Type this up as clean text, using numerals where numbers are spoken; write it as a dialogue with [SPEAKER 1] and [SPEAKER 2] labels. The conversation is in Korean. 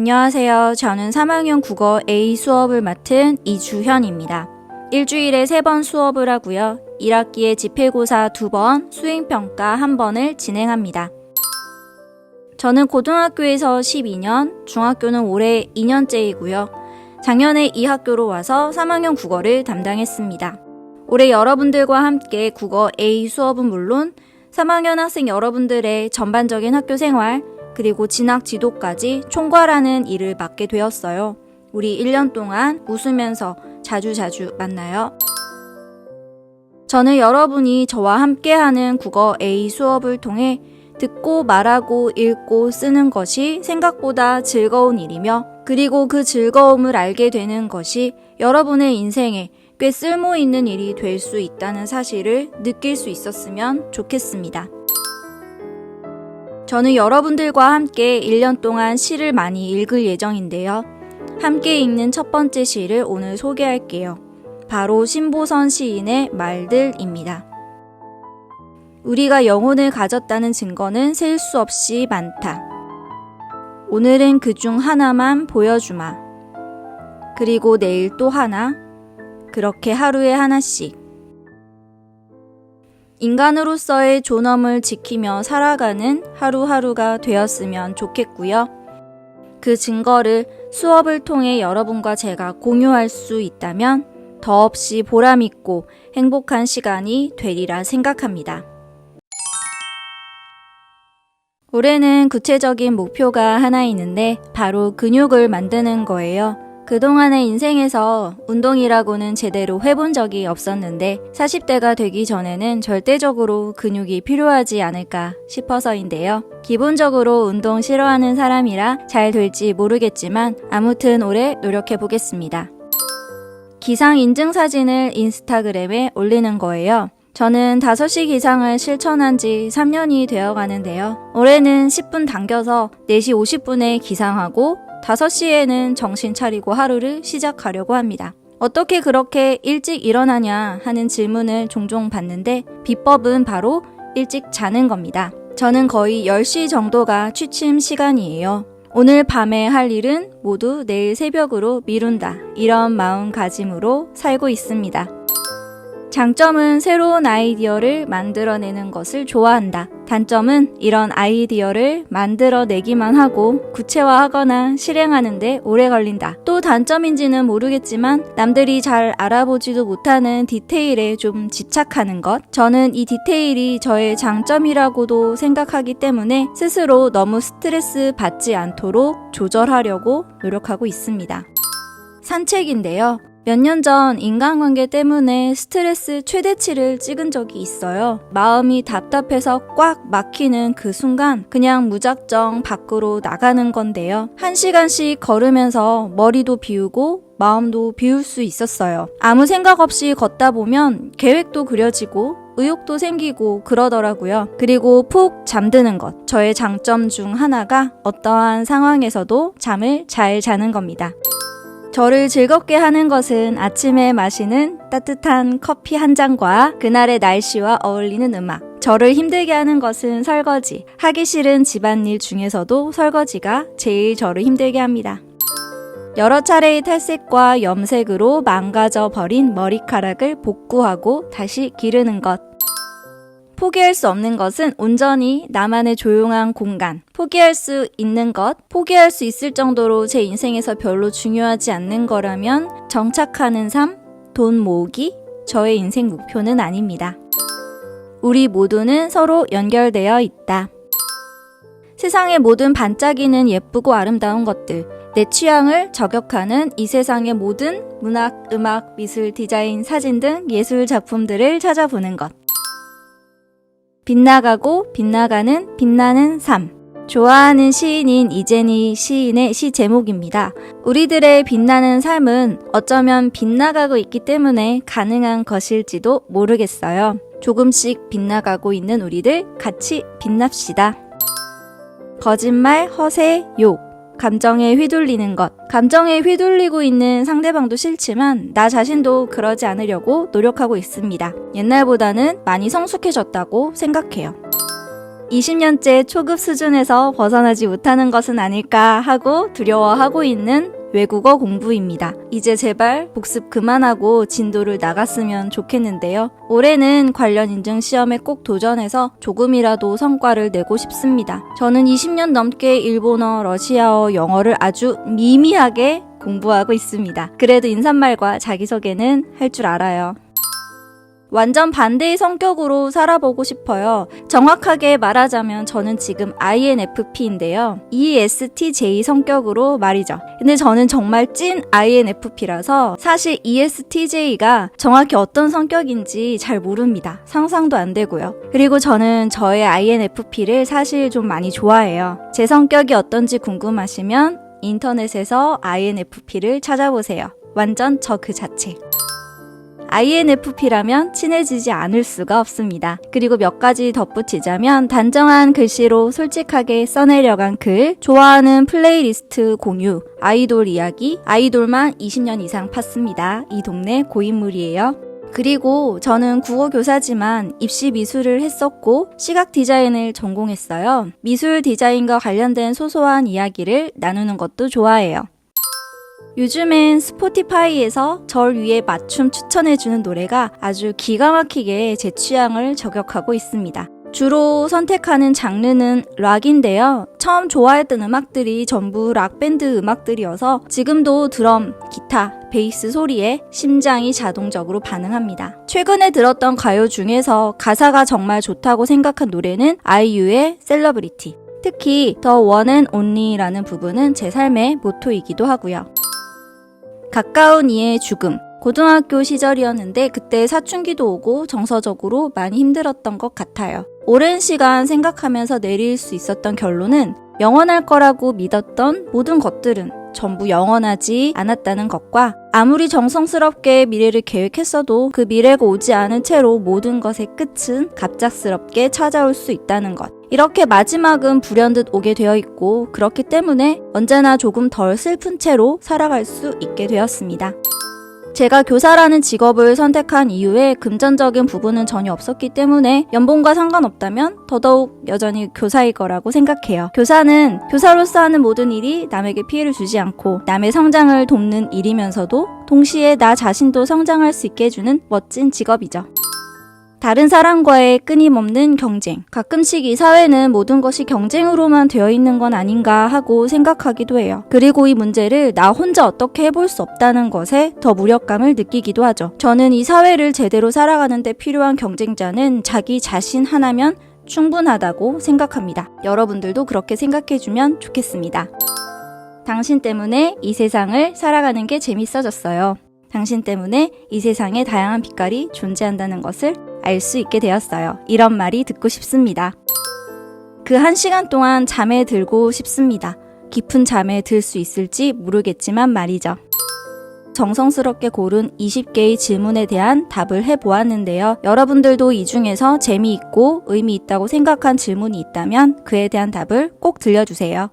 [SPEAKER 1] 안녕하세요. 저는 3학년 국어 A 수업을 맡은 이주현입니다. 일주일에 3번 수업을 하고요. 1학기에 집필고사 2번, 수행평가 1번을 진행합니다. 저는 고등학교에서 12년, 중학교는 올해 2년째이고요. 작년에 이 학교로 와서 3학년 국어를 담당했습니다. 올해 여러분들과 함께 국어 A 수업은 물론 3학년 학생 여러분들의 전반적인 학교 생활, 그리고 진학 지도까지 총괄하는 일을 맡게 되었어요. 우리 1년 동안 웃으면서 자주자주 만나요. 저는 여러분이 저와 함께하는 국어 A 수업을 통해 듣고 말하고 읽고 쓰는 것이 생각보다 즐거운 일이며, 그리고 그 즐거움을 알게 되는 것이 여러분의 인생에 꽤 쓸모있는 일이 될 수 있다는 사실을 느낄 수 있었으면 좋겠습니다. 저는 여러분들과 함께 1년 동안 시를 많이 읽을 예정인데요. 함께 읽는 첫 번째 시를 오늘 소개할게요. 바로 신보선 시인의 말들입니다. 우리가 영혼을 가졌다는 증거는 셀 수 없이 많다. 오늘은 그중 하나만 보여주마. 그리고 내일 또 하나, 그렇게 하루에 하나씩. 인간으로서의 존엄을 지키며 살아가는 하루하루가 되었으면 좋겠고요. 그 증거를 수업을 통해 여러분과 제가 공유할 수 있다면 더없이 보람있고 행복한 시간이 되리라 생각합니다. 올해는 구체적인 목표가 하나 있는데 바로 근육을 만드는 거예요. 그동안의 인생에서 운동이라고는 제대로 해본 적이 없었는데 40대가 되기 전에는 절대적으로 근육이 필요하지 않을까 싶어서인데요. 기본적으로 운동 싫어하는 사람이라 잘 될지 모르겠지만 아무튼 올해 노력해 보겠습니다. 기상 인증 사진을 인스타그램에 올리는 거예요. 저는 5시 기상을 실천한 지 3년이 되어 가는데요. 올해는 10분 당겨서 4시 50분에 기상하고 5시에는 정신 차리고 하루를 시작하려고 합니다. 어떻게 그렇게 일찍 일어나냐 하는 질문을 종종 받는데 비법은 바로 일찍 자는 겁니다. 저는 거의 10시 정도가 취침 시간이에요. 오늘 밤에 할 일은 모두 내일 새벽으로 미룬다. 이런 마음가짐으로 살고 있습니다. 장점은 새로운 아이디어를 만들어내는 것을 좋아한다. 단점은 이런 아이디어를 만들어내기만 하고 구체화하거나 실행하는데 오래 걸린다. 또 단점인지는 모르겠지만 남들이 잘 알아보지도 못하는 디테일에 좀 집착하는 것. 저는 이 디테일이 저의 장점이라고도 생각하기 때문에 스스로 너무 스트레스 받지 않도록 조절하려고 노력하고 있습니다. 산책인데요. 몇 년 전 인간관계 때문에 스트레스 최대치를 찍은 적이 있어요. 마음이 답답해서 꽉 막히는 그 순간 그냥 무작정 밖으로 나가는 건데요. 1시간씩 걸으면서 머리도 비우고 마음도 비울 수 있었어요. 아무 생각 없이 걷다 보면 계획도 그려지고 의욕도 생기고 그러더라고요. 그리고 푹 잠드는 것. 저의 장점 중 하나가 어떠한 상황에서도 잠을 잘 자는 겁니다. 저를 즐겁게 하는 것은 아침에 마시는 따뜻한 커피 한 잔과 그날의 날씨와 어울리는 음악. 저를 힘들게 하는 것은 설거지. 하기 싫은 집안일 중에서도 설거지가 제일 저를 힘들게 합니다. 여러 차례의 탈색과 염색으로 망가져 버린 머리카락을 복구하고 다시 기르는 것. 포기할 수 없는 것은 온전히 나만의 조용한 공간. 포기할 수 있는 것, 포기할 수 있을 정도로 제 인생에서 별로 중요하지 않는 거라면 정착하는 삶, 돈 모으기, 저의 인생 목표는 아닙니다. 우리 모두는 서로 연결되어 있다. 세상의 모든 반짝이는 예쁘고 아름다운 것들, 내 취향을 저격하는 이 세상의 모든 문학, 음악, 미술, 디자인, 사진 등 예술 작품들을 찾아보는 것. 빛나가고 빛나가는 빛나는 삶. 좋아하는 시인인 이재니 시인의 시 제목입니다. 우리들의 빛나는 삶은 어쩌면 빛나가고 있기 때문에 가능한 것일지도 모르겠어요. 조금씩 빛나가고 있는 우리들 같이 빛납시다. 거짓말, 허세, 욕. 감정에 휘둘리는 것. 감정에 휘둘리고 있는 상대방도 싫지만 나 자신도 그러지 않으려고 노력하고 있습니다. 옛날보다는 많이 성숙해졌다고 생각해요. 20년째 초급 수준에서 벗어나지 못하는 것은 아닐까 하고 두려워하고 있는 외국어 공부입니다. 이제 제발 복습 그만하고 진도를 나갔으면 좋겠는데요. 올해는 관련 인증 시험에 꼭 도전해서 조금이라도 성과를 내고 싶습니다. 저는 20년 넘게 일본어, 러시아어, 영어를 아주 미미하게 공부하고 있습니다. 그래도 인사말과 자기소개는 할 줄 알아요. 완전 반대의 성격으로 살아보고 싶어요. 정확하게 말하자면 저는 지금 INFP인데요. ESTJ 성격으로 말이죠. 근데 저는 정말 찐 INFP라서 사실 ESTJ가 정확히 어떤 성격인지 잘 모릅니다. 상상도 안 되고요. 그리고 저는 저의 INFP를 사실 좀 많이 좋아해요. 제 성격이 어떤지 궁금하시면 인터넷에서 INFP를 찾아보세요. 완전 저 그 자체. INFP라면 친해지지 않을 수가 없습니다. 그리고 몇 가지 덧붙이자면 단정한 글씨로 솔직하게 써내려간 글, 좋아하는 플레이리스트 공유, 아이돌 이야기, 아이돌만 20년 이상 팠습니다. 이 동네 고인물이에요. 그리고 저는 국어교사지만 입시 미술을 했었고 시각 디자인을 전공했어요. 미술 디자인과 관련된 소소한 이야기를 나누는 것도 좋아해요. 요즘엔 스포티파이에서 절 위에 맞춤 추천해주는 노래가 아주 기가 막히게 제 취향을 저격하고 있습니다. 주로 선택하는 장르는 락인데요. 처음 좋아했던 음악들이 전부 락밴드 음악들이어서 지금도 드럼, 기타, 베이스 소리에 심장이 자동적으로 반응합니다. 최근에 들었던 가요 중에서 가사가 정말 좋다고 생각한 노래는 아이유의 셀러브리티. 특히 The One and Only라는 부분은 제 삶의 모토이기도 하고요. 가까운 이의 죽음. 고등학교 시절이었는데 그때 사춘기도 오고 정서적으로 많이 힘들었던 것 같아요. 오랜 시간 생각하면서 내릴 수 있었던 결론은 영원할 거라고 믿었던 모든 것들은 전부 영원하지 않았다는 것과 아무리 정성스럽게 미래를 계획했어도 그 미래가 오지 않은 채로 모든 것의 끝은 갑작스럽게 찾아올 수 있다는 것. 이렇게 마지막은 불현듯 오게 되어 있고 그렇기 때문에 언제나 조금 덜 슬픈 채로 살아갈 수 있게 되었습니다. 제가 교사라는 직업을 선택한 이후에 금전적인 부분은 전혀 없었기 때문에 연봉과 상관없다면 더더욱 여전히 교사일 거라고 생각해요. 교사는 교사로서 하는 모든 일이 남에게 피해를 주지 않고 남의 성장을 돕는 일이면서도 동시에 나 자신도 성장할 수 있게 해주는 멋진 직업이죠. 다른 사람과의 끊임없는 경쟁. 가끔씩 이 사회는 모든 것이 경쟁으로만 되어 있는 건 아닌가 하고 생각하기도 해요. 그리고 이 문제를 나 혼자 어떻게 해볼 수 없다는 것에 더 무력감을 느끼기도 하죠. 저는 이 사회를 제대로 살아가는 데 필요한 경쟁자는 자기 자신 하나면 충분하다고 생각합니다. 여러분들도 그렇게 생각해주면 좋겠습니다. 당신 때문에 이 세상을 살아가는 게 재밌어졌어요. 당신 때문에 이 세상에 다양한 빛깔이 존재한다는 것을 알 수 있게 되었어요. 이런 말이 듣고 싶습니다. 그 1시간 동안 잠에 들고 싶습니다. 깊은 잠에 들 수 있을지 모르겠지만 말이죠. 정성스럽게 고른 20개의 질문에 대한 답을 해보았는데요. 여러분들도 이 중에서 재미있고 의미 있다고 생각한 질문이 있다면 그에 대한 답을 꼭 들려주세요.